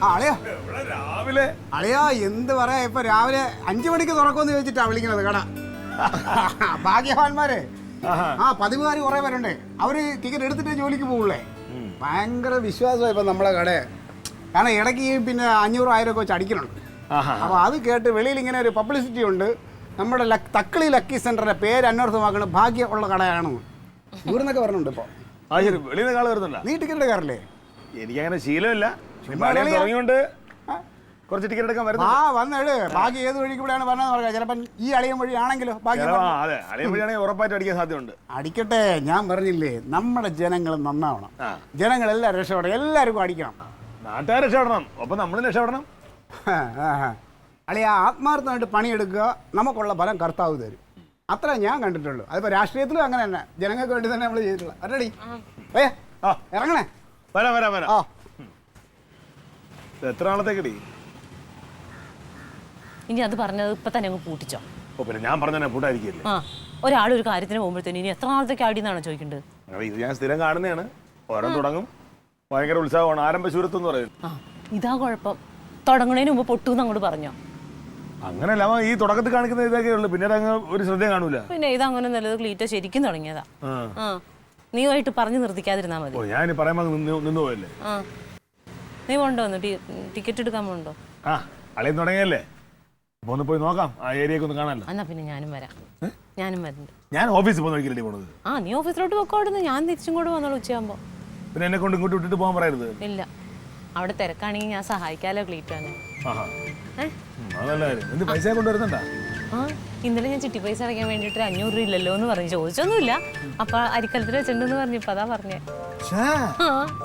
അളിയാ രാവിലെ അളിയാ എന്ത് പറയാ ഇപ്പൊ രാവിലെ 5 മണിക്ക് തുറക്കുമെന്ന് ചോദിച്ചിട്ടാ വിളിക്കുന്നത് കട. ഭാഗ്യവാന്മാരെ പതിവുകാർ കുറെ പേരുണ്ട്. അവര് ടിക്കറ്റ് എടുത്തിട്ട് ജോലിക്ക് പോവുള്ളേ. ഭയങ്കര വിശ്വാസമായി ഇപ്പൊ നമ്മളെ കട. കാരണം ഇടയ്ക്ക് പിന്നെ 500-1000 ഒക്കെ വെച്ച് അടിക്കുന്നുണ്ട്. അപ്പൊ അത് കേട്ട് വെളിയിൽ ഇങ്ങനെ ഒരു പബ്ലിസിറ്റി ഉണ്ട്. നമ്മുടെ തക്കളി ലക്കി സെന്ററിന്റെ പേര് അന്വർത്ഥമാക്കുന്ന ഭാഗ്യമുള്ള കടയാണെന്ന് ഇവിടുന്നൊക്കെ പറഞ്ഞുണ്ട്. ഇപ്പൊ വെളിയിൽ നിന്ന് ആള് വരുന്നുണ്ടോ? നീ ടിക്കറ്റ് എടുക്കാറില്ലേ? എനിക്കങ്ങനെ ശീലമില്ല. തുടങ്ങിയോണ്ട് കുറച്ച് ടിക്കറ്റ് എടുക്കാൻ വരുന്നത്. വന്നേട് ഭാഗ്യം ഏത് വഴിക്ക് കൂടെയാണ് പറഞ്ഞതെന്ന് പറയാം. ചിലപ്പം ഈ അളിയൻ വഴി ആണെങ്കിലോ ഭാഗ്യം. അതെ, അളിയൻ വഴിയാണെങ്കിൽ ഉറപ്പായിട്ട് അടിക്കാൻ സാധ്യതയുണ്ട്. അടിക്കട്ടെ. ഞാൻ പറഞ്ഞില്ലേ നമ്മുടെ ജനങ്ങൾ നന്നാവണം. ജനങ്ങളെല്ലാം രക്ഷപ്പെടണം. എല്ലാവർക്കും അടിക്കണം. നാട്ടുകാർ രക്ഷപ്പെടണം, ഒപ്പം നമ്മളും രക്ഷപ്പെടണം. അളിയ ആത്മാർത്ഥമായിട്ട് പണിയെടുക്കുക. നമുക്കുള്ള ഫലം കർത്താവ് തരും. അത്ര ഞാൻ കണ്ടിട്ടുള്ളൂ. അതിപ്പോ രാഷ്ട്രീയത്തിലും അങ്ങനെ തന്നെ. ജനങ്ങൾക്ക് വേണ്ടി തന്നെ നമ്മൾ ചെയ്തിട്ടുള്ള. അല്ലടി ഇറങ്ങണേ. വരാം വരാം വരാം. എത്ര നാളത്തേക്കടി? ഇനി അത് പറഞ്ഞത് ഇപ്പൊ തന്നെ അങ്ങ് പൂട്ടിച്ചോ. പിന്നെ ഞാൻ പറഞ്ഞ പൂട്ടായിരിക്കില്ലേ? ഒരാളൊരു കാര്യത്തിന് പോകുമ്പോഴത്തേന് ഇനി എത്ര നാളത്തേക്ക് ആടിയെന്നാണോ ചോദിക്കേണ്ടത്? ഇത് ഞാൻ സ്ഥിരം കാണുന്നതാണ്. ഓരോ തുടങ്ങും, ഭയങ്കര ഉത്സാഹമാണ്. ആരംഭശൂരത്വം എന്ന് പറയും. ഇതാ കുഴപ്പം. തുടങ്ങണേന് മുമ്പ് പൊട്ടൂന്ന് അങ്ങോട്ട് പറഞ്ഞോ. അങ്ങനെയല്ല, ഈ തുടക്കത്തിൽ കാണിക്കുന്ന ഇതൊക്കെ ഉള്ളു. പിന്നീട് അങ്ങ് ഒരു ശ്രദ്ധ കാണൂല. പിന്നെ ഇതങ്ങനെ നല്ലത് ക്ലീറ്റ ശരിക്കും തുടങ്ങിയതാ. നീ പോയിട്ട് പറഞ്ഞു നിർത്തിക്കാതിരുന്നാ മതി. ഞാൻ പറയുമ്പോ നിന്ന് പോയല്ലേ. നീ പോണ്ടോ? ടിക്കറ്റ് എടുക്കാൻ പോണ്ടോ? അളിയൻ തുടങ്ങിയല്ലേ, അപ്പൊ ഒന്ന് പോയി നോക്കാം. ആ ഏരിയക്ക് ഒന്ന് കാണാനല്ലോ. എന്നാ പിന്നെ ഞാനും വരാം. ഞാനും വരുന്നുണ്ട്. ഞാൻ ഓഫീസിൽ പോകുന്ന വഴിക്കല്ലേ പോണത്. നീ ഓഫീസിലോട്ട് പൊക്കോടുന്നു. ഞാൻ തിരിച്ചും കൂടെ വന്നോളൂ ഉച്ചയാകുമ്പോ. പിന്നെ എന്നെ കൊണ്ട് ഇങ്ങോട്ട് വിട്ടിട്ട് പോകാൻ പറയരുത്. ഇല്ല, അവിടെ തിരക്കാണെങ്കിൽ ഞാൻ സഹായിക്കാലോ ക്ലീറ്റാനെ. പൈസ കൊണ്ടുവരുന്നുണ്ടാ? ഇന്നലെ ഞാൻ ചിട്ടി പൈസ അടയ്ക്കാൻ വേണ്ടിട്ട് 500 രൂപ ഇല്ലല്ലോ എന്ന് പറഞ്ഞു. ചോദിച്ചൊന്നുമില്ല. അപ്പൊ അരിക്കലത്തിൽ വെച്ചിട്ടുണ്ടെന്ന് പറഞ്ഞു. ഇപ്പൊ അതാ പറഞ്ഞേ.